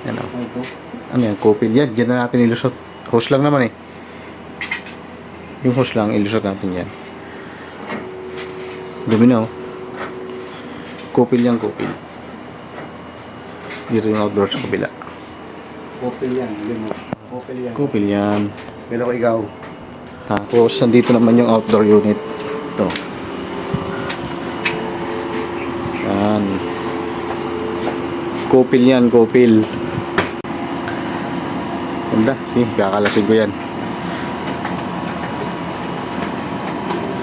Yan o. Ano yan? Kopil yan. Diyan na natin ilusot. Hose lang naman eh. Yung hose lang, ilusot natin yan. Dumi na o. Kopil yan, kopil. Dito yung outdoor sa kabila. Kopil yan. Kopil yan. Kopil yan. Pero ikaw. Tapos, nandito naman yung outdoor unit. Ito. Yan. Kopil yan, kopil. Ganda. Sige, kakalasin ko yan.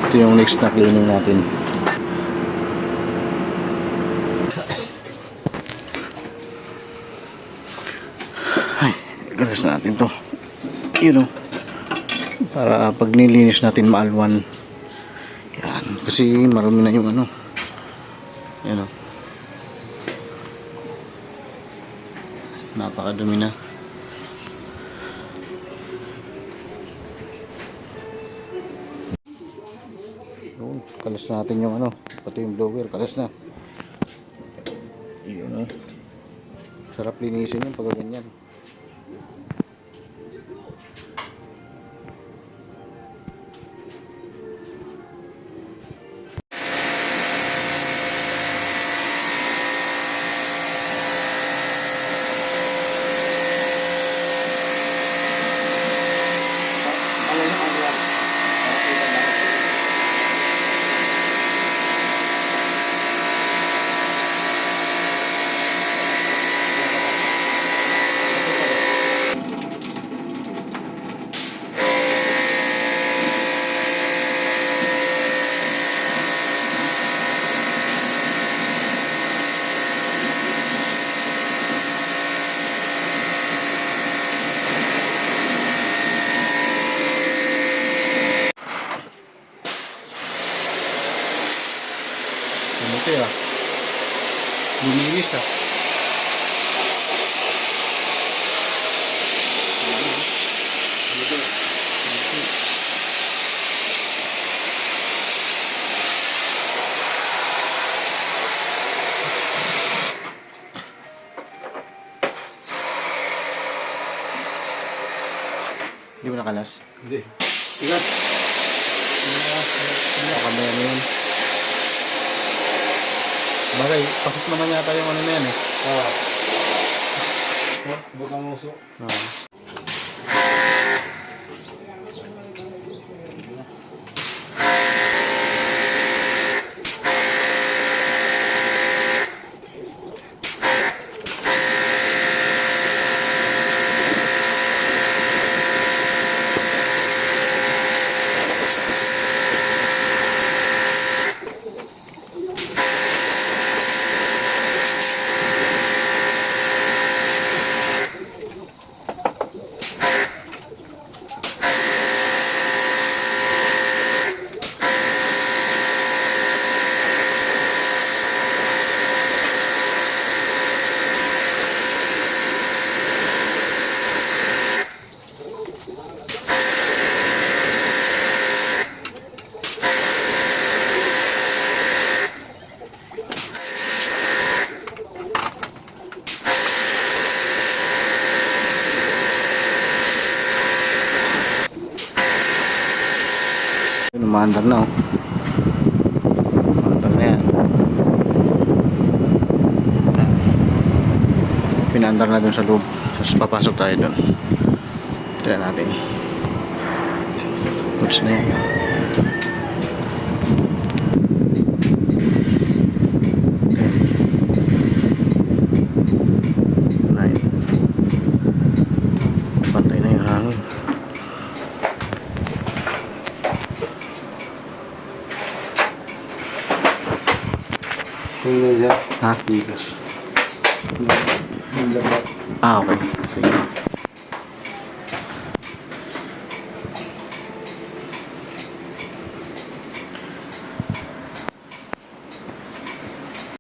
Ito yung next na cleaning natin. Ay, galas natin to. Yun o. Para pag nilinis natin maalwan. Yan. Kasi marami na yung ano. Yan o. Napakadumi na. Yun. Kalas natin yung ano. Pati yung blower. Kalas na. Yun o. Sarap linisin yung pag ganyan. Ano ito ya? Luminis ah. Hindi mo nakalas? Hindi. Ikat. Kamay ano yun? Bagay, pasok naman yata yung ano na yan eh. Bukang uso. Umaandar na oh. Umaandar na yan. Pinaandar na dun sa loob. Tapos papasok tayo dun. Tira natin. Goods na yan. Pantay na yung hangin. Tingnan siya. Ha? Tigas. Okay. Sige.